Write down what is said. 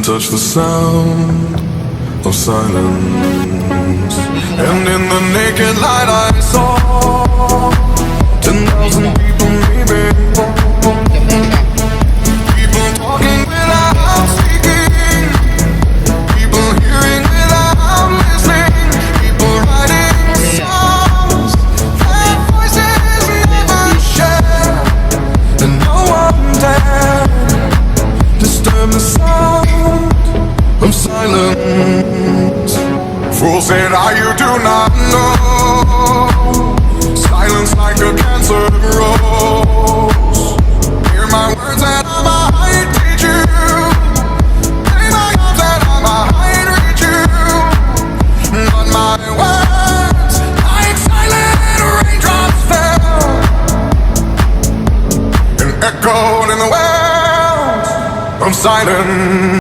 can touch the sound of silence. And in the naked light I saw 10,000 people maybe. People talking without speaking. People hearing without listening. People writing songs their voices never share. And no one dared disturb the sound of silence. Fools said, you do not know. Silence like a cancer grows. Hear my words and I might teach you. Play my arms and I might reach you. But my words, like silent raindrops fell and echoed in the wells of silence.